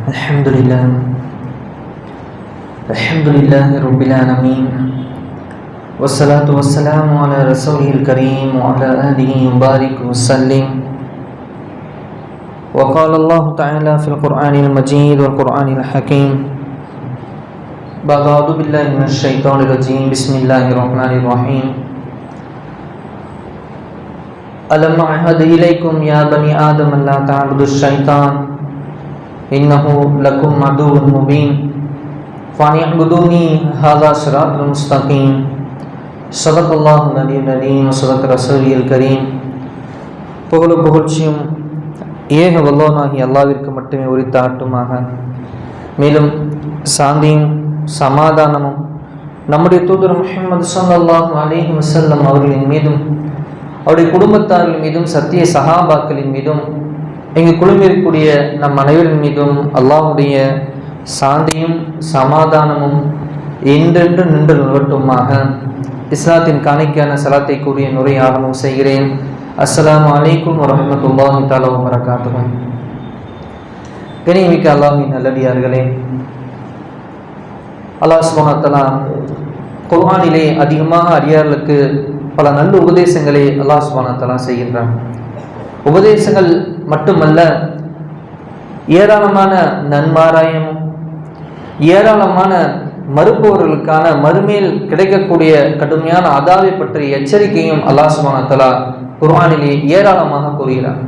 Alhamdulillah Rabbil Alameen. Wassalatu wassalamu ala rasulihil kareem wa ala alihi wa barik wa sallim. Wa qala Allah ta'ala fil Qur'anil Majid wal Qur'anil Hakim. Ba'du billahi minash shaitanir rajim. Bismillahir rahmanir rahim. Alam a'had ilaykum ya bani Adam an la ta'budush shaitan innahu lakum aduwwun mubin fa'buduni hadha siratal mustaqim. Sadaqallahu al-aliyyul azim wa sadaqa rasulul karim. புகழும் புகழ்ச்சியும் ஏக வல்லோனாகி அல்லாஹ்விற்கு மட்டுமே உரித்தாகட்டுமாக. மேலும் சாந்தியும் சமாதானமும் நம்முடைய தூதர் முஹம்மது ஸல்லல்லாஹு அலைஹி வஸல்லம் அவர்களின் மீதும் அவருடைய குடும்பத்தார்கள் மீதும் சத்திய சஹாபாக்களின் மீதும் இங்கு குழுமிருக்கக்கூடிய நம் அனைவரின் மீதும் அல்லாஹ்வுடைய சாந்தியும் சமாதானமும் என்றென்று நின்று நிலவட்டுமாக. இஸ்லாத்தின் காணிக்கையான சலாத்தை கூறிய நுரை ஆரம்பம் செய்கிறேன். அஸ்ஸலாமு அலைக்கும் வரஹ்மத்துல்லாஹி தஆலா வ பரகாத்துஹு. கண்ணியமிக்க அல்லாஹ்வின் நல்லடியார்களே, அல்லாஹ் சுப்ஹானஹு வ தஆலா குர்ஆனிலே அதிகமாக அடியார்களுக்கு பல நல்ல உபதேசங்களை அல்லாஹ் சுப்ஹானஹு வ தஆலா செய்கின்றான். உபதேசங்கள் மட்டுமல்ல, ஏராளமான நன்மாராயமும் ஏராளமான மறுப்பவர்களுக்கான மறுமையில் கிடைக்கக்கூடிய கடுமையான அதாவை பற்றிய எச்சரிக்கையும் அல்லாஹ் சுப்ஹானஹு வ தஆலா குர்ஆனிலே ஏராளமாக கூறுகிறார்.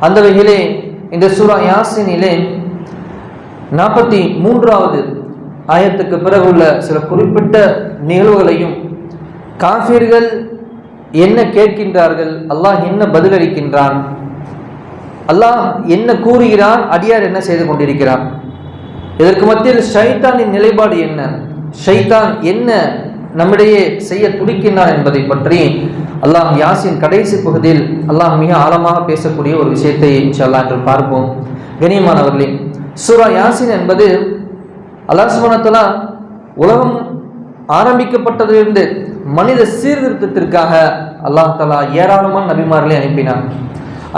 அந்த வகையிலே இந்த சூரா யாசீனிலே 43வது ஆயத்துக்கு பிறகு உள்ள சில குறிப்பிட்ட நிகழ்வுகளையும், காஃபிர்கள் என்ன கேட்கின்றார்கள், அல்லாஹ் என்ன பதிலளிக்கின்றான், அல்லாஹ் என்ன கூறுகிறான், அடியார் என்ன செய்து கொண்டிருக்கிறான், இதற்கு மத்தியில் ஷைத்தானின் நிலைப்பாடு என்ன, ஷைத்தான் என்ன நம்மிடையே செய்ய துடிக்கின்றான் என்பதை பற்றி அல்லாஹ் யாசின் கடைசி பகுதியில் அல்லாஹ் மிக ஆழமாக பேசக்கூடிய ஒரு விஷயத்தை இன்ஷா அல்லாஹ் என்று பார்ப்போம். கண்ணியமானவர்களே, சூரா யாசின் என்பது அல்லாஹ் சுப்ஹானஹு வ தஆலா உலகம் ஆரம்பிக்கப்பட்டதிலிருந்து மனித சீர்திருத்தத்திற்காக அல்லாஹ் தஆலா ஏராளமான நபிமார்களை அனுப்பினார்.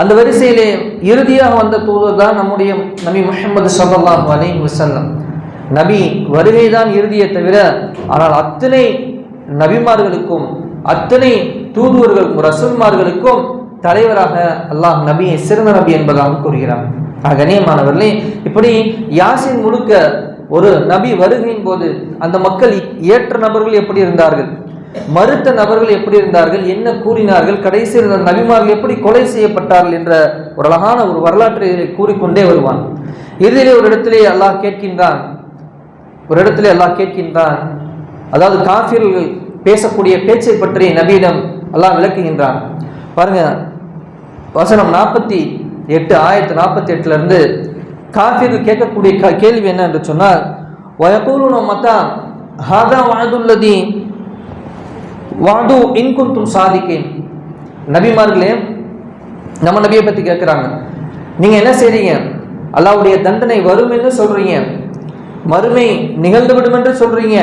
அந்த வரிசையிலே இறுதியாக வந்த தூதர் தான் நம்முடைய நபி முஹம்மது ஸல்லல்லாஹு அலைஹி வஸல்லம். நபி வருகைதான் இறுதியை தவிர, ஆனால் அத்தனை நபிமார்களுக்கும் அத்தனை தூதுவர்களுக்கும் ரசூல்மார்களுக்கும் தலைவராக அல்லாஹ் நபியை சிறந்த நபி என்பதாக கூறுகிறார். கண்ணியமானவர்களே, இப்படி யாசின் முழுக்க ஒரு நபி வருகையின் போது அந்த மக்கள் ஏற்ற நபர்கள் எப்படி இருந்தார்கள், மறுத்த நபர்கள் எப்படி இருந்தார்கள், என்ன கூறினார்கள், கடைசியில் நபிமார்கள் எப்படி கொலை செய்யப்பட்டார்கள் என்ற ஒரு அழகான ஒரு வரலாற்றை கூறிக்கொண்டே வருவான். இறுதியிலே ஒரு இடத்திலே அல்லாஹ் கேட்கின்றான், அதாவது காஃபிர்கள் பேசக்கூடிய பேச்சை பற்றி நபியிடம் அல்லாஹ் விளக்குகின்றான். பாருங்க, வசனம் 48 ஆயத்து 48 இருந்து காஃபிர்கள் கேட்கக்கூடிய கேள்வி என்ன என்று சொன்னால், வயகூலுன மதா ஹாதா வஅதுல்லதி வஅது இன் குன்தும் சாதிகீன். நபிமார்களே, நம்ம நபியை பற்றி கேட்குறாங்க, நீங்க என்ன செய்றீங்க, அல்லாஹ்வுடைய தண்டனை வரும் என்று சொல்றீங்க, மறுமை நிகழ்ந்துவிடும் என்று சொல்றீங்க,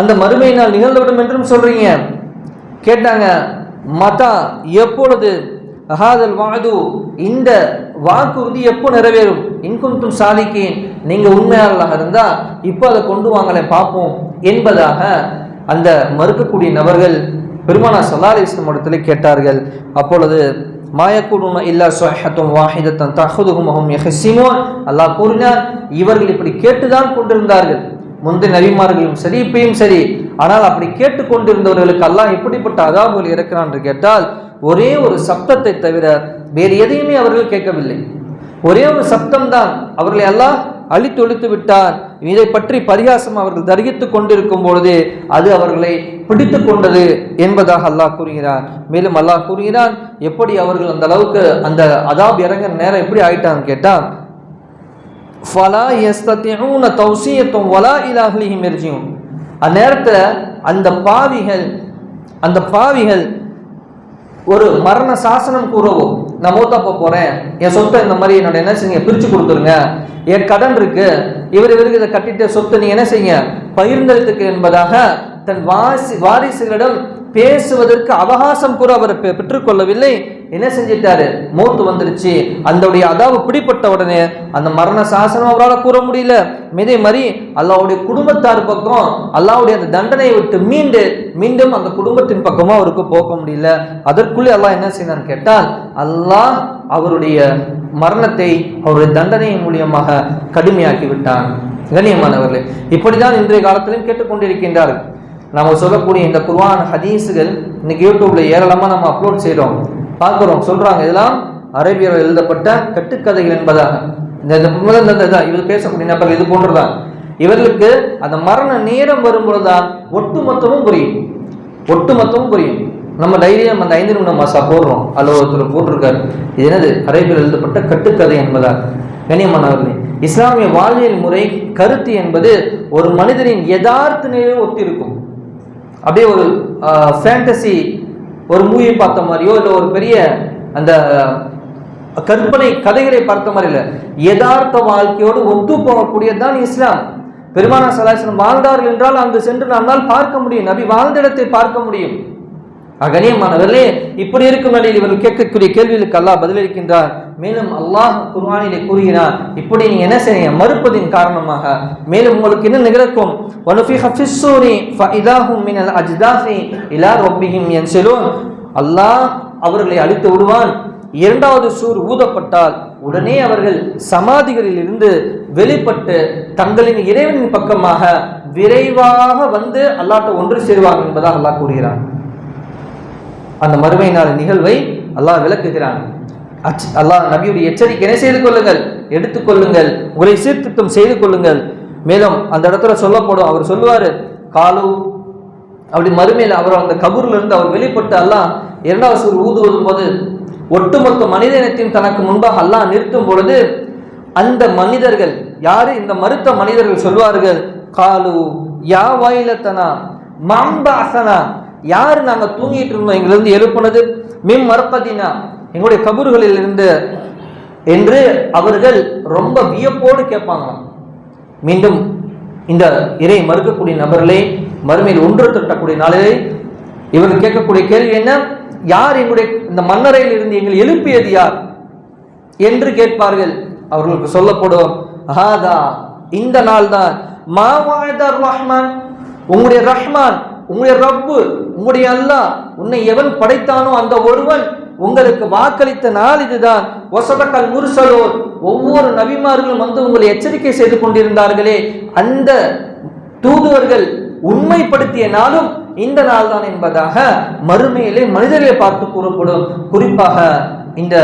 அந்த மறுமை நாள் நிகழ்ந்துவிடும் என்றும் சொல்றீங்க. கேட்டாங்க, மதா எப்பொழுது, ஹாதல் வஅது இந்த வாக்குறுதி எப்போ நிறைவேறும், இன்குன்தும் சாதிக்கேன் நீங்க உண்மையாளர்களாக இருந்தா இப்போ அதை கொண்டு வாங்கலை பார்ப்போம் என்பதாக அந்த மறுக்கக்கூடிய நபர்கள் பெருமானார் ஸல்லல்லாஹு அலைஹி வஸல்லம் இடத்தில் கேட்டார்கள். அப்பொழுது மாயக்கூலுன இல்லா ஸஹ்ஹத்துன் வாஹிதத்தன் தஅஹுதுஹும் வஹும் யஹ்ஸிமூன். அல்லாஹ் கூறினார், இவர்கள் இப்படி கேட்டுதான் கொண்டிருந்தார்கள், முந்தைய நபிமார்களும் சரி இப்பயும் சரி. ஆனால் அப்படி கேட்டு கொண்டிருந்தவர்களுக்கு அல்லாஹ் எப்படிப்பட்ட அதாபுகள் இறக்கிறான் என்று கேட்டால், ஒரே ஒரு சப்தத்தை தவிர வேறு எதையுமே அவர்கள் கேட்கவில்லை. ஒரே ஒரு சப்தம் தான் அவர்களை அல்லாஹ் அழித்தொழித்து விட்டான். இதை பற்றி பரிகாசம் அவர்கள் தரிகித்துக் கொண்டிருக்கும் பொழுது அது அவர்களை பிடித்து கொண்டது என்பதாக அல்லாஹ் கூறுகிறான். மேலும் அல்லாஹ் கூறுகிறான், எப்படி அவர்கள் அந்த அளவுக்கு அந்த அதாப் இறங்குற நேரம் எப்படி ஆயிட்டான்னு கேட்டா, ஃபலா யஸ்ததிஊன தௌசியத்தும் வலா இலா அஹ்லிஹிம் யர்ஜிஊன். அந்நேரத்தில் அந்த பாவிகள் ஒரு மரண சாசனம் கூறவோ, நான் மூத்தா போறேன், என் சொத்தை இந்த மாதிரி என்னோட என்ன செய்யுங்க பிரிச்சு கொடுத்துருங்க, என் கடன் இருக்கு, இவருக்கு இதை கட்டிட்டு சொத்தை நீங்க என்ன செய்யுங்க பகிர்ந்தெடுத்துக்கு என்பதாக தன் வாரிசுகளிடம் பேசுவதற்கு அவகாசம் கூட அவர் பெற்றுக்கொள்ளவில்லை. என்ன செஞ்சிட்டாரு, மௌத்து வந்துருச்சு. அந்த அதாவு பிடிப்பட்ட உடனே அந்த மரண சாசனம் அவரால் கூற முடியல. இதே மாதிரி அல்லாஹ்வுடைய குடும்பத்தார் பக்கம் அல்லாஹ்வுடைய அந்த தண்டனையை விட்டு மீண்டும் அந்த குடும்பத்தின் பக்கமும் அவருக்கு போக முடியல. அதற்குள்ளே அல்லாஹ் என்ன செய்யறான்னு கேட்டால், அல்லாஹ் அவருடைய மரணத்தை அவருடைய தண்டனையின் மூலியமாக கடுமையாக்கி விட்டான். கண்ணியமானவர்களே, இப்படிதான் இன்றைய காலத்திலும் கேட்டுக்கொண்டிருக்கின்றார்கள். நம்ம சொல்லக்கூடிய இந்த குர்ஆன் ஹதீஸுகள் இன்னைக்கு யூடியூப்ல ஏராளமா நம்ம அப்லோட் செய்யறோம், பார்க்கிறோம். சொல்றாங்க இதெல்லாம் அரேபியர்கள் எழுதப்பட்ட கட்டுக்கதைகள் என்பதாக. இவர் பேசக்கூடிய நபர்கள் இது போன்றுதான். இவர்களுக்கு அந்த மரண நேரம் வரும்பொழுதுதான் ஒட்டுமொத்தமும் புரியும். நம்ம தைரியம் அந்த 5 நிமிடம் மாசா போடுறோம், அலுவலகத்தில் போட்டிருக்காரு. இது என்னது, அரேபியர் எழுதப்பட்ட கட்டுக்கதை என்பதாக. கண்ணியமானவர்களே, இஸ்லாமிய வாழ்வியல் முறை கருத்து என்பது ஒரு மனிதனின் யதார்த்த நிலையை ஒத்திருக்கும். அப்படியே ஒரு ஃபேண்டசி, ஒரு மூவி பார்த்த மாதிரியோ இல்லை ஒரு பெரிய அந்த கற்பனை கதைகளை பார்த்த மாதிரி இல்லை, யதார்த்த வாழ்க்கையோடு ஒத்து போகக்கூடியதுதான் இஸ்லாம். பெருமானார் ஸல்லல்லாஹு அலைஹி வஸல்லம் வாழ்ந்தார்கள் என்றால் அங்கு சென்று நம்மால் பார்க்க முடியும், நபி வாழ்ந்த இடத்தை பார்க்க முடியும். கண்ணியமானவர்களே, இப்படி இருக்கும் நிலையில் இவர்கள் கேட்கக்கூடிய கேள்விகளுக்கு அல்லாஹ் பதிலளிக்கின்றார். மேலும் அல்லாஹ் குர்ஆனிலே கூறுகிறார், இப்படி நீங்க என்ன செய்ய மறுப்பதின் காரணமாக மேலும் உங்களுக்கு என்ன நிகழ்க்கும், வனுஃபிஹ ஃபிஸ்ஸூரி ஃபஇதாஹும் மினல் அஜ்தாஸி இலா ரப்பிஹிம் யன்ஸிலூன். அல்லாஹ் அவர்களை அழித்து விடுவான். 2வது சூர் ஊதப்பட்டால் உடனே அவர்கள் சமாதிகளில் இருந்து வெளிப்பட்டு தங்களின் இறைவனின் பக்கமாக விரைவாக வந்து அல்லாஹ்ட்ட ஒன்று சேருவாங்க என்பதாக அல்லாஹ் கூறுகிறான். அந்த மறுமை நாள் நிகழ்வை அல்லாஹ் விளக்குகிறான். அல்லாஹ் நபியுடைய எச்சரிக்கை, என்ன செய்து கொள்ளுங்கள், எடுத்துக்கொள்ளுங்கள், உங்களை சீர்திருத்தம் செய்து கொள்ளுங்கள். மேலும் அந்த இடத்துல சொல்லப்படும், அவர் சொல்லுவாரு காலு, அப்படி மறுமையில் அவர் அந்த கபூர்ல இருந்து அவர் வெளிப்பட்டு அல்லாஹ் 2வது சூர் ஊதுவதும் போது ஒட்டுமொத்த மனித இனத்தையும் தனக்கு முன்பாக அல்லாஹ் நிறுத்தும் பொழுது அந்த மனிதர்கள் யாரு, இந்த மறுத்த மனிதர்கள் சொல்வார்கள், காலு யா வைலத்தனா மம்பஅஸனா, யாரு நாங்க தூங்கிட்டு இருந்தோம் எங்களிருந்து எழுப்புனது, மிம் மர்கதினா, எங்களுடைய கபூர்களில் இருந்து என்று அவர்கள் ரொம்ப வியப்போடு கேட்பாங்களாம். மீண்டும் இந்த இறை மறுக்கக்கூடிய நபர்களே மறுமையில் ஒன்று திரட்டக்கூடிய நாளிலே இவர்கள் கேட்கக்கூடிய கேள்வி என்ன, யார் எங்களுடைய இந்த மன்னரையில் இருந்து எங்களை எழுப்பியது யார் என்று கேட்பார்கள். அவர்களுக்கு சொல்லப்படும், ஹாதா, இந்த நாள் தான், மா வஅதர் ரஹ்மான், உங்களுடைய ரஹ்மான், உங்களுடைய ரப்பு, உங்களுடைய அல்லாஹ், உன்னை எவன் படைத்தானோ அந்த ஒருவன் உங்களுக்கு வாக்களித்த நாள் இதுதான். வஸதகல் முர்ஸலூன், ஒவ்வொரு நபிமார்களும் வந்து உங்களை எச்சரிக்கை செய்து கொண்டிருந்தார்களே, அந்த தூதுவர்கள் உண்மைப்படுத்திய நாளும் இந்த நாள் தான் என்பதாக மறுமையிலே மனிதர்களை பார்த்து கூறப்படும். குறிப்பாக இந்த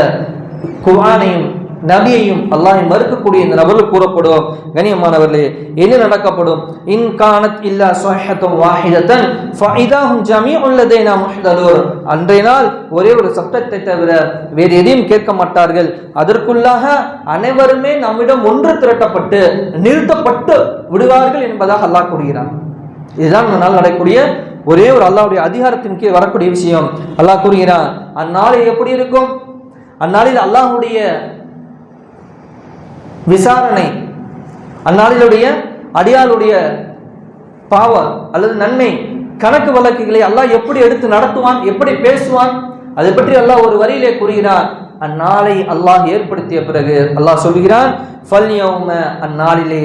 குர்ஆனையும் நபியையும் அல்லாஹை மறுக்கக்கூடிய இந்த நபர்கள் கூறப்படும். கண்ணியமானவர்களே, என்ன நடக்கப்படும், இன் கானத் இல்லா ஸஹஹத்துன் வாஹிதத்தன் ஃபஇதாஹும் ஜமீஉன் லதைனா முஹ்தலூன், அன்றைய நாள் ஒரே ஒரு சப்தத்தை தவிர வேறு எதையும் கேட்க மாட்டார்கள், அதற்குள்ளாக அனைவருமே நம்மிடம் ஒன்று திரட்டப்பட்டு நிறுத்தப்பட்டு விடுவார்கள் என்பதாக அல்லாஹ் கூறுகிறான். இதுதான் இந்த நாள் நடக்கக்கூடிய ஒரே ஒரு அல்லாஹ்வுடைய அதிகாரத்தின் கீழ் வரக்கூடிய விஷயம். அல்லாஹ் கூறுகிறான், அந்நாளில் எப்படி இருக்கும், அந்நாளில் அல்லாஹ்வுடைய விசாரணை, அந்நாளிலுடைய அடியாளுடைய பாவ அல்லது நன்மை கணக்கு வழக்குகளை அல்லாஹ் எப்படி எடுத்து நடத்துவான், எப்படி பேசுவான், அதை பற்றி அல்லாஹ் ஒரு வரியிலே கூறுகிறான். அந்நாளை அல்லாஹ் ஏற்படுத்திய பிறகு அல்லாஹ் சொல்கிறான், ஃபல்யௌம, அந்நாளிலே,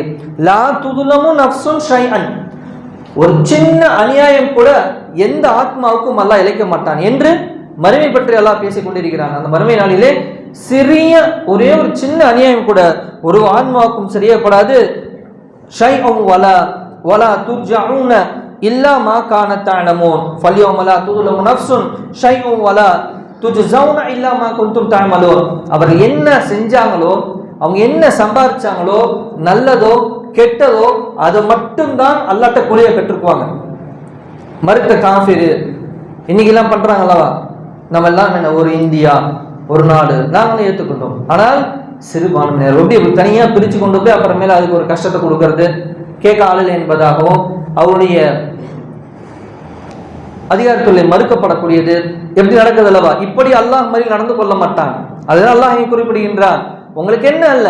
லா துதுலமு நஃப்சுன் ஷைஅன், ஒரு சின்ன அநியாயம் கூட எந்த ஆத்மாவுக்கும் அல்லாஹ் இழைக்க மாட்டான் என்று மறுமை பற்றி அல்லாஹ் பேசிக் கொண்டிருக்கிறான். அந்த மறுமை நாளிலே சிறிய ஒரே ஒரு சின்ன அநியாயம் கூட ஒரு ஆன்மாவுக்கும் செய்யப்படாது. ஷைஅன் வலா வலா துர்ஜஊன இல்லா மா கானத் தஅலமூன் ஃபல்யௌம லா துதுலமு நஃப்சுன் ஷைஅன் வலா துஜ்ஸௌன இல்லா மா குன்தும் தஅமலூன். அவர்கள் என்ன செஞ்சாங்களோ, அவங்க என்ன சம்பாதிச்சாங்களோ, நல்லதோ கெட்டதோ, அதை மட்டும்தான் அல்லாஹ்ட்ட கூலியை பெற்றுக்குவாங்க. மறுத்த காஃபிர் இன்னைக்கெல்லாம் பண்றாங்களா, நம்ம எல்லாம் ஒரு இந்தியா ஒரு நாடு நாங்களும் ஏற்றுக்கொண்டோம், ஆனால் சிறுபான்மையினர் எப்படி தனியாக பிரித்து கொண்டு போய் அப்புறமேல அதுக்கு ஒரு கஷ்டத்தை கொடுக்கறது, கேட்க ஆளில் என்பதாகவும் அவருடைய அதிகாரத்துறை மறுக்கப்படக்கூடியது எப்படி நடக்குது அல்லவா, இப்படி அல்லாஹ் மாதிரி நடந்து கொள்ள மாட்டான். அதனால் அல்லாஹ் இங்கே குறிப்பிடுகின்றான், உங்களுக்கு என்ன அல்ல,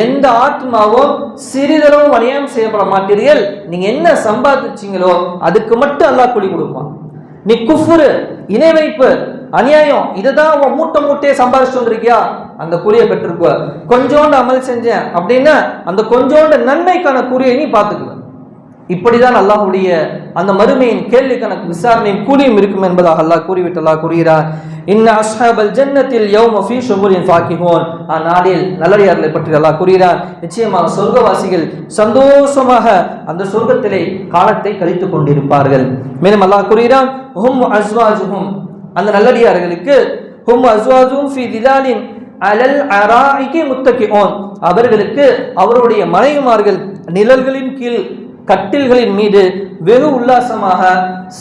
எந்த ஆத்மாவும் சிறிதளவும் அநியாயம் செய்யப்பட மாட்டீர்கள், நீங்க என்ன சம்பாதிச்சீங்களோ அதுக்கு மட்டும் அல்லாஹ் கூலி கொடுப்பான். நீ குஃப்ரு, இணை வைப்பு, அநியாயம். இதுதான் மூட்டையே சம்பாதிச்சு வந்திருக்கியா, அந்த கூலியை பெற்றுக்குவ. கொஞ்சோண்டு அமல் செஞ்சேன் அப்படின்னா அந்த கொஞ்சோண்டு நன்மைக்கான கூலியை நீ பார்த்துக்குவ. இப்படிதான் அல்லாஹ்வுடைய அந்த மறுமையின் கேள்வி கணக்கு விசாரணையின் கூலியும் இருக்கும் என்பதாக அல்லாஹ் கூறிவிட்டு அல்லாஹ் கூறுகிறார், இன்ன அஸ்ஹாபல் ஜன்னத்தில் யௌம ஃபீ ஷுகுரின் ஃபாகிஹூன். நாளில் நல்லடியார்களை பற்றி அல்லாஹ் கூறுகிறார், நிச்சயமாக சொர்க்கவாசிகள் சந்தோஷமாக அந்த சொர்க்கத்திலே காலத்தை கழித்துக் கொண்டிருப்பார்கள். மேலும் அல்லாஹ் கூறுகிறான், ஹும் அஸ்வாஜுஹும், அந்த நல்லடியார்களுக்கு ஹும் அஸ்வாஜுஹும் ஃபீ திலாலின் அலல் அராஇகி முத்தகிஊன், அவர்களுக்கு அவருடைய மனைவிமார்கள் நிழல்களின் கீழ் கட்டில்களின் மீது வெகு உல்லாசமாக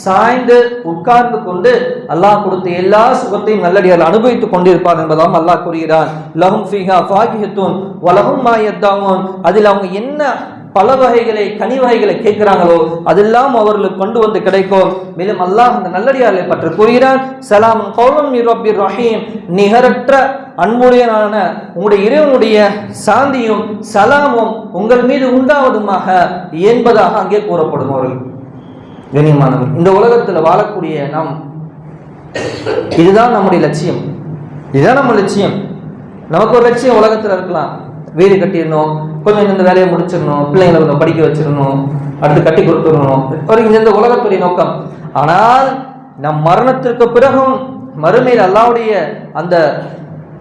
சாய்ந்து உட்கார்ந்து கொண்டு அல்லாஹ் கொடுத்த எல்லா சுகத்தையும் நல்லடியார்கள் அனுபவித்துக் கொண்டிருப்பார் என்பதாகவும் அல்லாஹ் கூறுகிறான். லஹும் ஃபீஹா ஃபாகிஹத்துன் வலஹும் மா யத்தஊன், அதில் அவங்க என்ன பல வகைகளை கனி வகைகளை கேட்கிறாங்களோ அதெல்லாம் அவர்களுக்கு கொண்டு வந்து கிடைக்கும். மேலும் அல்லாஹ் அந்த நல்லடியார்களை பற்றி கூறுகிறான், சலாம் கௌலம் மிர் ரப்பிர் ரஹீம், நிகரற்ற அன்புடையனான உங்களுடைய இறைவனுடைய சாந்தியும் சலாமும் உங்கள் மீது உண்டாவதுமாக என்பதாக அங்கே கூறப்படும். அவர்கள் கண்ணியமானவர், இந்த உலகத்தில் வாழக்கூடிய நாம் இதுதான் நம்முடைய லட்சியம், இதுதான் நம்ம லட்சியம். நமக்கு ஒரு லட்சியம் உலகத்தில் இருக்கலாம், வீடு கட்டிடணும், கொஞ்சம் இந்த வேலையை முடிச்சிடணும், பிள்ளைங்களை கொஞ்சம் படிக்க வச்சிடணும், அடுத்து கட்டி கொடுத்துடணும், இந்த உலகத்துடைய நோக்கம். ஆனால் நம் மரணத்திற்கு பிறகும் மறுமையில் அல்லாஹ்வுடைய அந்த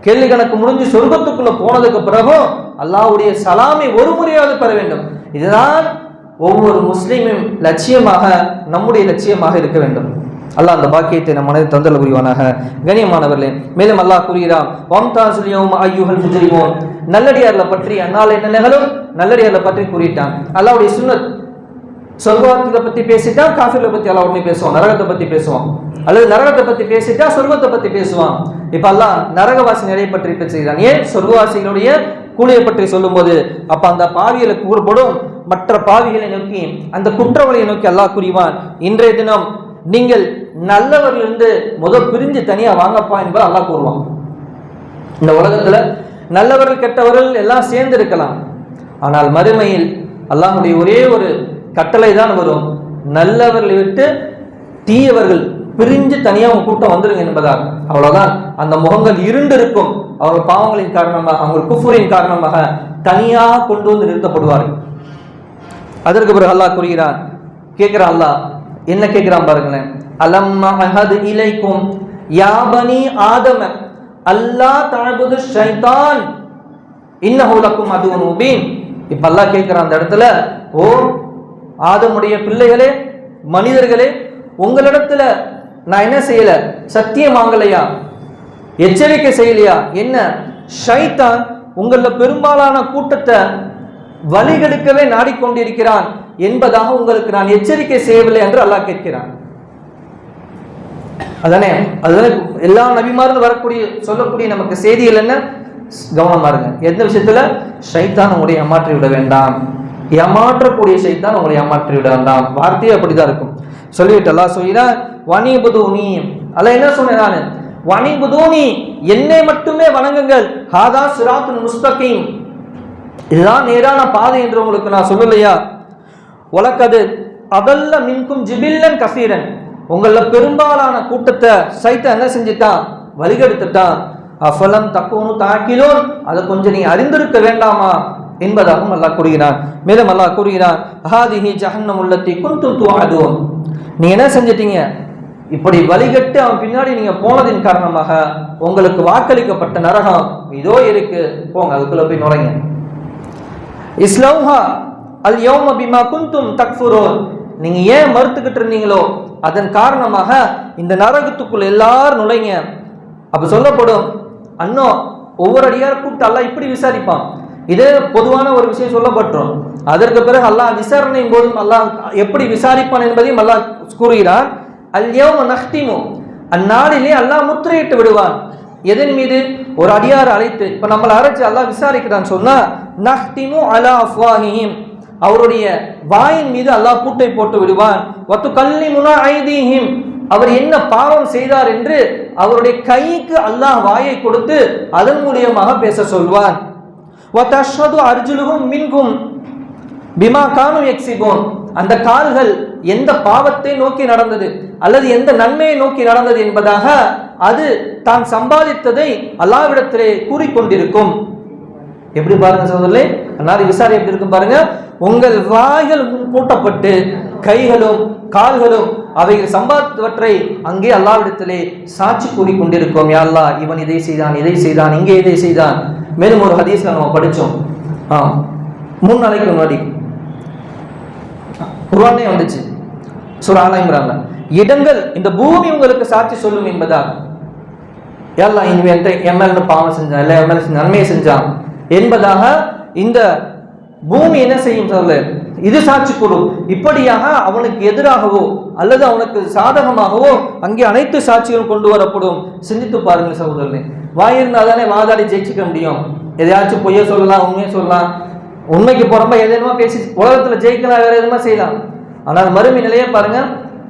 கேள்வி கணக்கு முடிஞ்சு சொர்க்கத்துக்குள்ள போனதுக்கு பிறகும் அல்லாஹ்வுடைய சலாமை ஒரு முறையாவது பெற வேண்டும். இதுதான் ஒவ்வொரு முஸ்லிமின் லட்சியமாக, நம்முடைய லட்சியமாக இருக்க வேண்டும். அல்லாஹ் அந்த பாக்கியத்தை நம் மனதில் தந்தல் புரிவானாக. கண்ணியமானவர்களே, மேலும் அல்லாஹ் கூறுகிறான், வம்தாஸுல் யௌம அய்யுஹல் முஜ்ரிமூன், நல்லடியார்களை பற்றி அன்னால என்ன நிகழும் நல்லடியார்களை பற்றி கூறிட்டான். அல்லாஹ்வுடைய சுன்னத், சொர்க்கத்தை பத்தி பேசிட்டா காஃபிர்களை பத்தி அல்லாஹ் உடனே பேசுவான், நரகத்தை பத்தி பேசுவான், அல்லது நரகத்தை பத்தி பேசிட்டா சொர்க்கத்தை பத்தி பேசுவான். இப்ப அல்லாஹ் நரகவாசி நிறைய பற்றி பேசுகிறான். ஏன்? சொர்க்கவாசிகளுடைய கூலியை பற்றி சொல்லும் போது அப்ப அந்த பாவிகளுக்கு கூறப்படும் மற்ற பாவிகளை நோக்கி, அந்த குற்றவாளியை நோக்கி அல்லாஹ் கூறுவான், இன்றைய தினம் நீங்கள் நல்லவர்களிருந்து பிரிஞ்சு தனியா வாங்கப்பா என்பது அல்லாஹ் கூறுவான். இந்த உலகத்துல நல்லவர்கள் கெட்டவர்கள் எல்லாம் சேர்ந்து இருக்கலாம், ஆனால் மறுமையில் அல்லாஹ்வுடைய ஒரே ஒரு கட்டளை தான் வரும், நல்லவர்களை விட்டு தீயவர்கள் பிரிஞ்சு தனியா உங்க கூட்டம் வந்துருங்க என்பதால். அவ்வளவுதான், அந்த முகங்கள் இருண்டு இருக்கும், அவர்கள் பாவங்களின் காரணமாக, அவங்க குஃபுரின் காரணமாக தனியாக கொண்டு வந்து நிறுத்தப்படுவார்கள். அதற்கு பிறகு அல்லாஹ் கூறுகிறான், கேட்கிறான் அல்லாஹ், என்ன கேட்கிறான் பாருங்களேன், அலம் அஹது இலைக்கும் யா பனி ஆதம அல்லா தஅபுது ஷைத்தான் இன்னஹு லக்கும் அதுவுன் முபீன். இப்ப அல்லாஹ் கேட்கிறான் அந்த இடத்துல, ஓ ஆதமுடைய பிள்ளைகளே, மனிதர்களே, உங்களிடத்துல நான் என்ன செய்யல, சத்தியம் வாங்கலையா, எச்சரிக்கை செய்யலையா? என்ன? ஷைத்தான் உங்கள பெரும்பாலான கூட்டத்தை வழிகெடுக்கவே நாடிக்கொண்டிருக்கிறான் என்பதாக உங்களுக்கு நான் எச்சரிக்கை செய்யவில்லை என்று அல்லாஹ் கேட்கிறான். அதானே எல்லா நபிமாரும் வரக்கூடிய சொல்லக்கூடிய நமக்கு செய்திகள் என்ன? கவனமா இருங்க. எந்த விஷயத்துல? ஷைத்தான் உங்களை ஏமாற்றி விட வேண்டாம், ஏமாற்றக்கூடிய ஷைத்தான் உங்களை ஏமாற்றி விட வேண்டாம். வார்த்தையே அப்படிதான் இருக்கும். சொல்லிவிட்டு அல்லாஹ் சொல்கிறான், வனிபுதூனி, அல்லாஹ் என்ன சொன்னேன் நான், வனிபுதூனி, என்னை மட்டுமே வணங்குங்கள், ஹாதா சிராத்துல் முஸ்தகீம், இதுதான் நேரான பாதை என்று உங்களுக்கு நான் சொல்லலையா? வலக்கது அதல்ல மின்கும் ஜிபில்லன் கசீரன், உங்கள பெரும்பாலான கூட்டத்தை சைத்தான் என்ன செஞ்சிட்டான்? வழிகெடுத்துட்டான். அஃபலம் தக்கூனு தாக்கிலோன், அதை கொஞ்சம் நீ அறிந்திருக்க வேண்டாமா என்பதாகவும் அல்லாஹ் கூறுகிறான். மேலும் அல்லாஹ் கூறுகிறான், ஹாதிஹி ஜஹன்னம் உள்ளத்தி குன்தும் துஅதுன், நீ என்ன செஞ்சிட்டீங்க? இப்படி வழிகட்டு அவன் பின்னாடி நீங்க போனதின் காரணமாக உங்களுக்கு வாக்களிக்கப்பட்ட நரகம் இதோ இருக்கு, போங்க அதுக்குள்ள போய் நுழைங்க. இஸ்லௌஹா அல் யௌம பிமா குன்தும் தக்ஃபுரூன், நீங்க ஏன் மறுத்துக்கிட்டு இருந்தீங்களோ அதன் காரணமாக இந்த நரகத்துக்குள்ள எல்லாரும் நுழைங்க. அப்ப சொல்லப்படும், அண்ணோ ஒவ்வொரு அடியார் கூப்பிட்டு அல்லாஹ் இப்படி விசாரிப்பான். இதே பொதுவான ஒரு விஷயம் சொல்லப்பட்டோம். அதற்கு பிறகு அல்லாஹ் விசாரணையின் போதும் அல்லாஹ் எப்படி விசாரிப்பான் என்பதையும் அல்லாஹ் கூறுகிறான். அல் யௌம நஹ்திமு, அந்நாளிலே அல்லாஹ் முத்திரையிட்டு விடுவான். எதன் மீது? ஒரு அடியார் அழைத்து, இப்ப நம்மளை அழைச்சு அல்லாஹ் விசாரிக்கிறான்னு சொன்னா, நஹ்திமு அலா அஃப்வாஹிஹிம், அவருடைய வாயின் மீது அல்லாஹ் பூட்டை போட்டு விடுவான். வத்து கல்லிமுனா ஐதீஹிம், அவர் என்ன பாவம் செய்தார் என்று அவருடைய கைக்கு அல்லாஹ் வாயை கொடுத்து அதன் மூலியமாக பேச சொல்வான். வதஷ்ஹது அர்ஜுலுஹும் மின்கும் பிமா கானு யக்ஸிபூன், அந்த கால்கள் எந்த பாவத்தை நோக்கி நடந்தது அல்லது எந்த நன்மையை நோக்கி நடந்தது என்பதாக அது தான் சம்பாதித்ததை அல்லாஹ்விடத்திலே கூறிக்கொண்டிருக்கும். எப்படி பாருங்க சகோதரர்களே, அன்னாரி விசாரணை எப்படி இருக்கும் பாருங்க. உங்கள் வாய்கள் பூட்டப்பட்டு கைகளும் கால்களும் அவைகள் சம்பாதித்தவற்றை அங்கே அல்லாஹ்விடத்திலே சாட்சி கூறிக்கொண்டிருக்கும். யா அல்லாஹ், இவன் இதை செய்தான், இதை செய்தான், இங்கே இதை செய்தான். மேலும் ஒரு ஹதீஸ்ல நம்ம படித்தோம், 3 நாளைக்கு முன்னாடி குர்ஆனே வந்துச்சு, சூரா ஆல இம்ரான்ல, இடங்கள் இந்த பூமி உங்களுக்கு சாட்சி சொல்லும் என்பதாக. யா அல்லாஹ், இவன் எம்எல்ஏ பாவம் செஞ்சான், இல்லை எம்எல்ஏ நன்மையை செஞ்சான் என்பதாக இந்த பூமி என்ன செய்யும் சொல்ல, இது சாட்சி கூறும். இப்படியாக அவனுக்கு எதிராகவோ அல்லது அவனுக்கு சாதகமாகவோ அங்கே அனைத்து சாட்சிகளும் கொண்டு வரப்படும். சிந்தித்து பாருங்க சகோதரனே, வாயிருந்தா தானே வாதாடி ஜெயிச்சுக்க முடியும். எதையாச்சும் பொய்ய சொல்லலாம், உண்மையை சொல்லலாம். உண்மைக்கு போறப்ப எதுமா பேசி உலகத்துல ஜெயிக்கலாம், வேற எதுமா செய்யலாம். ஆனால் மறுமை நிலையே பாருங்க,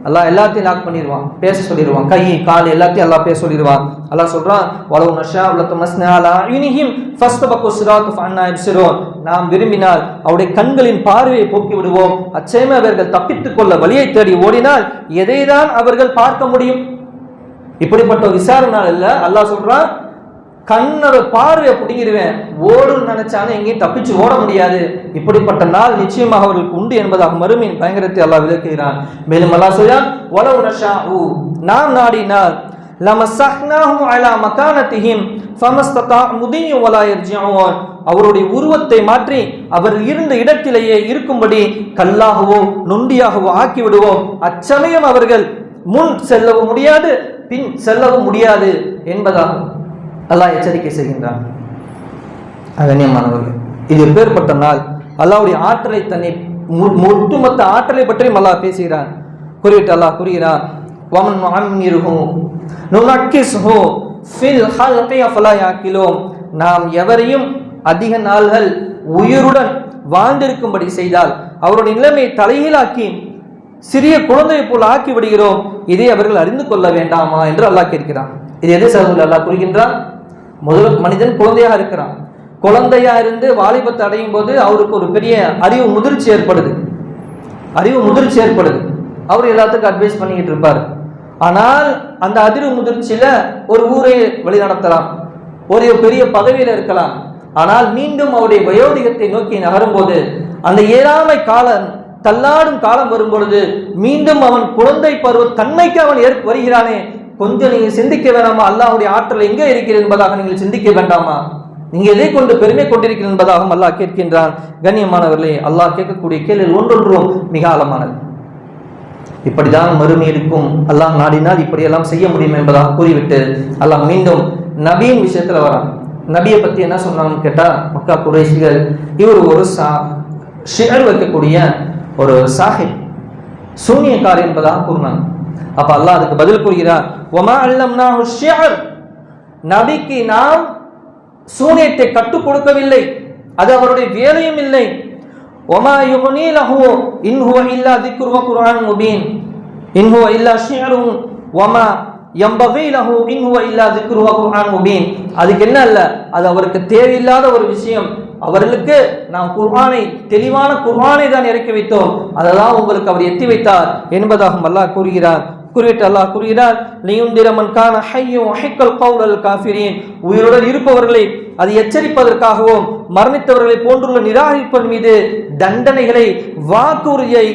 அல்லாஹ் எல்லாத்தையும் லாக் பண்ணிடுவான், பேச சொல்லிடுவான். கை கால் எல்லாத்தையும் அல்லாஹ் பேச சொல்லிடுவான். அல்லாஹ் சொல்றான், வலவு நஷா லதமஸ்னா அலா அயுனிஹிம் ஃபஸ்தபகு சிராத்து ஃபஅன்னா யப்சிரூன். நாம் விரும்பினால் அவருடைய கண்களின் பார்வையை போக்கி விடுவோம். அச்சேமே அவர்கள் தப்பித்துக் கொள்ள வழியை தேடி ஓடினால் எதைதான் அவர்கள் பார்க்க முடியும்? இப்படிப்பட்ட விசாரணை இல்ல. அல்லாஹ் சொல்றான், கண்ணோட பார்வையை பிடிங்கிடுவேன், ஓடுன்னு நினைச்சாலும் எங்கேயும் தப்பிச்சு ஓட முடியாது. இப்படிப்பட்ட நாள் நிச்சயமாக அவர்களுக்கு உண்டு என்பதாக மறுமையின் பயங்கரத்தை அல்லாஹ் விளக்குகிறான். மேலும் அல்லாஹ் சொல்றான், வலவு நஷாஉ, நாம் நாடினால் லமஸஹ்னாஹும் அலா மகானதிஹிம் ஃபமஸ்ததா முதியு வலா யர்ஜிஊன். அவருடைய உருவத்தை மாற்றி அவர் இருந்த இடத்திலேயே இருக்கும்படி கல்லாகவோ நொண்டியாகவோ ஆக்கி விடுவோம். அச்சமயம் அவர்கள் முன் செல்லவும் முடியாது, பின் செல்லவும் முடியாது என்பதாகும் அல்லாஹ் எச்சரிக்கை செய்கின்றான். கண்ணியமானவர்கள், இது எப்பேற்பட்ட நாள்! அல்லாஹ்வுடைய ஆற்றலை, தன்னை ஒட்டுமொத்த ஆற்றலை பற்றியும் அல்லாஹ் பேசுகிறான். குறிப்பிட்டு அல்லாஹ் கூறுகிறான், வமன் நுஅம்மிருஹு நுனக்கிஸ்ஹு ஃபில் ஹல்கி அஃபலா யாக்கிலூன். நாம் எவரையும் அதிக நாள்கள் உயிருடன் வாழ்ந்திருக்கும்படி செய்தால் அவருடைய நிலைமையை தலைகீழாக்கி சிறிய குழந்தையை போல் ஆக்கி விடுகிறோம். இதை அவர்கள் அறிந்து கொள்ள வேண்டாமா என்று அல்லாஹ் கேட்கிறான். இது எது சகோதரர் அல்லாஹ் கூறுகின்றான்? முதல் மனிதன் குழந்தையாக இருக்கிறான். குழந்தையா இருந்து வாலிபத்தை அடையும் போது அவருக்கு ஒரு பெரிய அறிவு முதிர்ச்சி ஏற்படுது. அவர் எல்லாத்துக்கும் அட்வைஸ் பண்ணிக்கிட்டு இருப்பார். ஆனால் அந்த அறிவு முதிர்ச்சியில ஒரு ஊரை வழிநடத்தலாம், ஒரு பெரிய பதவியில இருக்கலாம். ஆனால் மீண்டும் அவருடைய வயோதிகத்தை நோக்கி நகரும் போது, அந்த ஏழாமை காலம், தள்ளாடும் காலம் வரும் பொழுது மீண்டும் அவன் குழந்தை பருவ தன்மைக்கு அவன் வருகிறானே, கொஞ்சம் நீங்க சிந்திக்க வேண்டாமா? அல்லாஹ்வுடைய ஆற்றல் எங்கே இருக்கிறது என்பதாக நீங்கள் சிந்திக்க வேண்டாமா? நீங்க எதை கொண்டு பெருமை கொண்டிருக்கிறீர்கள் என்பதாகவும் அல்லாஹ் கேட்கின்றான். கண்ணியமானவர்களே, அல்லாஹ் கேட்கக்கூடிய கேள்வி ஒன்றொன்றும் மிக ஆழமானது. இப்படிதான் மறுமை இருக்கும், அல்லாஹ் நாடினால் இப்படியெல்லாம் செய்ய முடியும் என்பதாக கூறிவிட்டு அல்லாஹ் மீண்டும் நபியின் விஷயத்துல வரான். நபியை பத்தி என்ன சொன்னாங்கன்னு கேட்டா, மக்கா குறைஷிகள் இவர் ஒரு ஷிஅர் வைக்கக்கூடிய ஒரு சாஹிப், சூனியக்காரர் என்பதாக கூறினாங்க. அப்ப அல்லாஹ் அதுக்கு பதில் கூறுகிறார், வமா அல்லம்னாஹு ஷிஅர், நபிக்கு நாம் சூனியத்தை கற்றுக் கொடுக்கவில்லை, அது அவருடைய வேலையும் இல்லை. வமா யுக்னி லஹு இன் ஹுவ இல்லா திக்ரு வ குர்ஆன் முபீன் இன் ஹுவ இல்லா ஷிஅருன் வமா யம்பகி லஹு இன் ஹுவ இல்லா திக்ரு வ குர்ஆன் முபீன். அதுக்கு என்ன அல்ல, அது அவருக்கு தேவையில்லாத ஒரு விஷயம். அவர்களுக்கு நாம் குர்ஆனை, தெளிவான குர்ஆனை தான் இறக்கி வைத்தோம், அதெல்லாம் உங்களுக்கு அவர் எத்தி வைத்தார் என்பதாகவும் அல்லாஹ் கூறுகிறார். குறிப்பிட்டு அல்லாஹ் கூறுகிறார், லியுந்திர மன் கான ஹய்யு வஹிக்கல் கௌலல் காஃபிரீன். உயிருடன் இருப்பவர்களை அது எச்சரிப்பதற்காகவும் மரணித்தவர்களை போன்றுள்ள நிராகரிப்பதன் மீது தண்டனைகளை, வாக்குறுதியை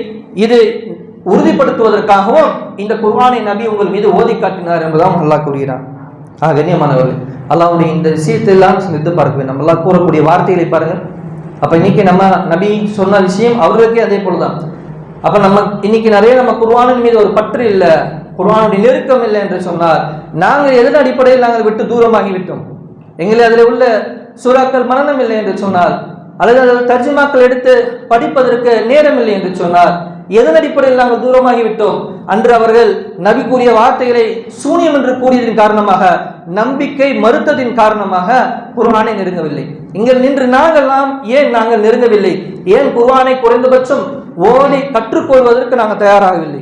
இது உறுதிப்படுத்துவதற்காகவும் இந்த குர்ஆனை நபி உங்கள் மீது ஓதி காட்டினார் என்பதாகவும் அல்லாஹ் கூறுகிறார். கண்ணியமானவர்கள், அல்லாஹ்வுடைய இந்த விஷயத்தை எல்லாம் சிந்தித்து பார்க்க வேண்டும். அல்லாஹ் கூறக்கூடிய வார்த்தைகளை பாருங்கள். அப்ப இன்னைக்கு நம்ம நபி சொன்ன விஷயம் அவர்களுக்கே அதே போலதான். அப்ப நம்ம இன்னைக்கு நிறைய நம்ம குர்ஆனின் மீது ஒரு பற்று இல்லை, குர்ஆனுடைய நெருக்கம் இல்லை என்று சொன்னார். நாங்கள் எதன் அடிப்படையில் நாங்கள் விட்டு தூரமாகி விட்டோம்? எங்களை அதில் உள்ள சூறாக்கள் மனனம் இல்லை என்று சொன்னார், அல்லது அதில் தர்ஜுமாக்கள் எடுத்து படிப்பதற்கு நேரம் இல்லை என்று சொன்னார். எதன் அடிப்படையில் நாங்கள் தூரமாகி விட்டோம்? அன்று அவர்கள் நபி கூறிய வார்த்தைகளை சூனியம் என்று கூறியதன் காரணமாக, நம்பிக்கை மறுத்ததின் காரணமாக குர்ஆனை நெருங்கவில்லை. இங்கே நின்று நாங்கள்லாம் ஏன் நாங்கள் நெருங்கவில்லை? ஏன் குர்ஆனை குறைந்தபட்சம் ஓடி கற்றுக்கொள்வதற்கு நாங்கள் தயாராகவில்லை?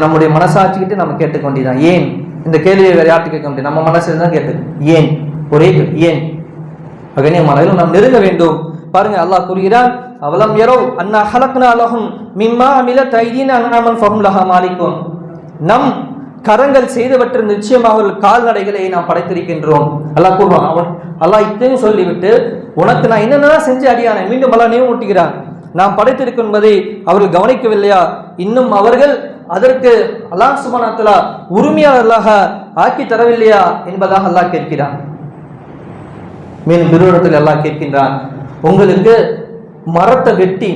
நம்முடைய மனசாட்சிக்கிட்டு நம்ம கேட்டுக்கொண்டிதான். ஏன் இந்த கேள்வியை வேற யார்ட்டு கேட்க முடியும்? நம்ம மனசில் தான் கேட்டு ஏன், ஒரே ஏன். கண்ணியமானவர்கள், நாம் நெருங்க வேண்டும். பாருங்க, அல்லாஹ் கூறுகிறான், அவலம் யரவ் அன்னா ஹலக்னா லஹும் மிம்மா அமிலத் ஐதீனா அன்ஆமன் ஃபஹும் லஹா மாலிகூன். நம் கரங்கள் செய்தவற்றை நிச்சயமாக அவர்கள் கால்நடைகளை நாம் படைத்திருக்கின்றோம். அல்லாஹ் கூறுவான். அல்லாஹ் இத்தையும் சொல்லிவிட்டு உனக்கு நான் என்னென்ன செஞ்சு அடியானே மீண்டும் அல்லாஹ் நினைவூட்டுகிறான். நாம் படைத்திருக்கும் என்பதை அவர்கள் கவனிக்கவில்லையா? இன்னும் அவர்கள் அதற்கு அல்லாஹ் சுப்ஹானஹு வ தஆலா உரிமையாளர்களாக ஆக்கி தரவில்லையா என்பதாக அல்லாஹ் கேட்கிறான். மீண்டும் பிறரிடத்தில் அல்லாஹ் கேட்கின்றான், உங்களுக்கு மரத்தை வெட்டி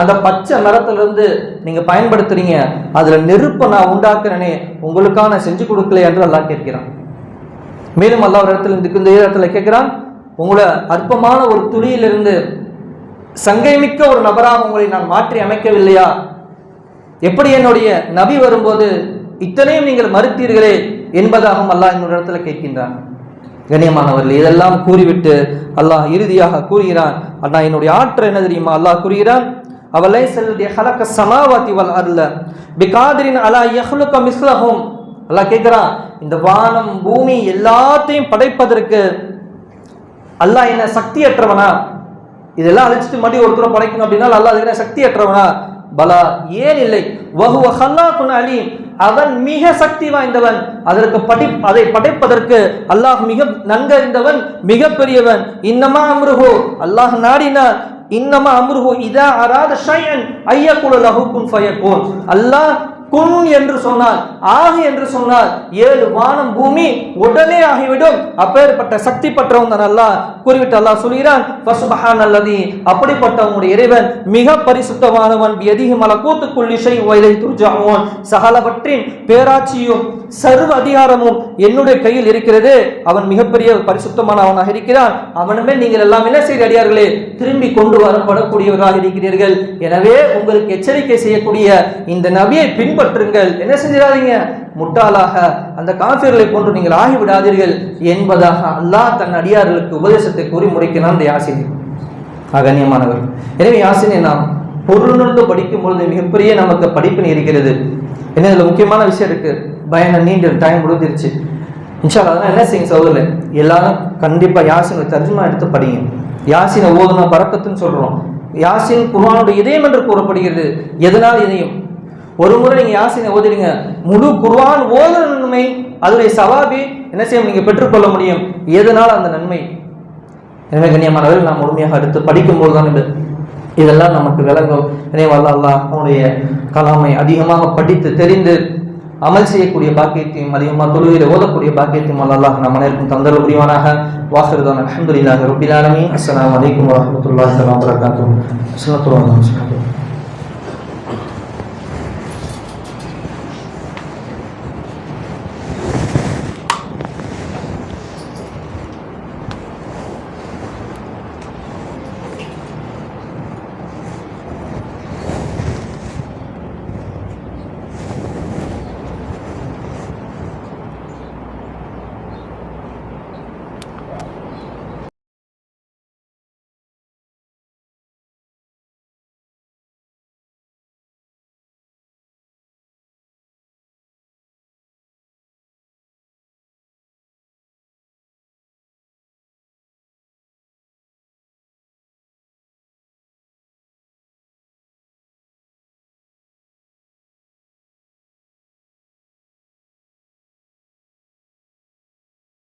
அந்த பச்சை மரத்திலிருந்து நீங்க பயன்படுத்துறீங்க, அதுல நெருப்பை நான் உண்டாக்குறேனே, உங்களுக்கான செஞ்சு கொடுக்கல என்று அல்லாஹ் கேட்கிறான். மேலும் அல்லாஹ் ஒரு இடத்துல இந்த இடத்துல கேட்கிறான், உங்களை அற்பமான ஒரு துளியிலிருந்து சங்கைமிக்க ஒரு நபராக உங்களை நான் மாற்றி அமைக்கவில்லையா? எப்படி என்னுடைய நபி வரும்போது இத்தனையும் நீங்கள் மறுத்தீர்களே என்பதாகவும் அல்லாஹ் இன்னொரு இடத்துல கேட்கின்றான். கண்ணியமானவர்கள், இதெல்லாம் கூறிவிட்டு அல்லாஹ் இறுதியாக கூறுகிறான், அல்லாஹ் என்னுடைய ஆற்றல் என்ன தெரியுமா? அல்லாஹ் கூறுகிறான், அவலை செல்லுடைய ஹலக சமாவாதி வல் அர்ல பிகாதிரின் அலா யஹ்லுக மிஸ்லஹும். அல்லாஹ் கேட்கிறான், இந்த வானம் பூமி எல்லாத்தையும் படைப்பதற்கு அல்லாஹ் என்ன சக்தியற்றவனா? இதெல்லாம் அழிச்சிட்டு மறுபடியும் ஒருத்தர் படைக்கணும் அப்படின்னா அல்லாஹ் என்ன சக்தியற்றவனா? பலா, ஏன் இல்லை. வஹுவ ஹல்லாகுன் அலீம், அவன் மிக சக்தி வாய்ந்தவன். அதற்கு அதை படைப்பதற்கு அல்லாஹ் மிக நன்கறிந்தவன், மிக பெரியவன். இன்னமா அம்ருஹு, அல்லாஹ் நாடினார், இன்னமா அம்ருஹு இதா அராத ஷைஅன் ஐயகுல லஹு குன் ஃபயகுன். அல்லாஹ் குன் என்று சொன்னார், ஆகு என்று சொன்னார், 7 வானம் பூமி உடனே ஆகிவிடும். அப்பேற்பட்ட சக்தி பற்றவன் தான் அல்லாஹ் கூறிவிட்டு அல்லாஹ் சொல்கிறான், ஃபசுப்ஹானல்லதி, அப்படிப்பட்ட உங்களுடைய இறைவன் மிக பரிசுத்தமானவன். பியதிஹி மலகூத்து குல்லி ஷை வ இலைஹி துர்ஜஊன், சகலவற்றின் பேராட்சியும் சர்வ அதிகாரமும் என்னுடைய கையில் இருக்கிறது. அவன் மிகப்பெரிய பரிசுத்தமானவனாக இருக்கிறான். அவனுமே நீங்கள் எல்லாம் என்ன செய்ய அடியார்களே, திரும்பி கொண்டு வரப்படக்கூடியவராக இருக்கிறீர்கள். எனவே உங்களுக்கு எச்சரிக்கை செய்யக்கூடிய இந்த நபியை பின்பற்றுங்கள். என்ன செஞ்சிடாதீங்க, முட்டாளாக அந்த காஃபிர்களை போன்று நீங்கள் ஆகிவிடாதீர்கள் என்பதாக அல்லாஹ் தன் அடியார்களுக்கு உபதேசத்தை கூறி முடிக்கிறான் இந்த யாசினை. கண்ணியமானவர், எனவே யாசினை நாம் பொருளுணர்ந்து படிக்கும் பொழுது மிகப்பெரிய நமக்கு படிப்பினை இருக்கிறது. என்ன இதுல முக்கியமான விஷயம் இருக்கு, பயணம் நீண்ட டைம் முடிஞ்சிருச்சு. இன்ஷா அல்லாஹ் என்ன செய்யுங்க சகோதரர்களே, எல்லாரும் கண்டிப்பா யாசினை தர்ஜுமா எடுத்து படிங்க. யாசினை ஓதுனா பரக்கத்துன்னு சொல்றோம். யாசின் குர்ஆனுடைய இதயம் என்று கூறப்படுகிறது. எதனால் இதயம்? ஒரு முறை நீங்க யாசினை ஓதிடுங்க, முழு குர்ஆன் ஓதுற நன்மை, அதனுடைய சவாபி என்ன செய்யும் நீங்க பெற்றுக்கொள்ள முடியும். எதனால் அந்த நன்மை? எனவே கண்ணியமானவர்கள், நாம் முழுமையாக அடுத்து படிக்கும்போது தான் இதெல்லாம் நமக்கு விளங்கும். எனவே அல்லாஹ் அவனுடைய கலாமை அதிகமாக படித்து தெரிந்து அமல் செய்யக்கூடிய பாக்கியத்தையும் அதிகமாக தொழுகையில் ஓதக்கூடிய பாக்கியத்தையும் அல்லாஹ் நம் அனைவருக்கும் தந்தருள் புரிவானாக. வாஹிருதான் அல்ஹம்துலில்லாஹி ரப்பில் ஆலமீன். அஸ்ஸலாமு அலைக்கும் வரஹ்மத்துல்லாஹி வபரகாத்துஹு.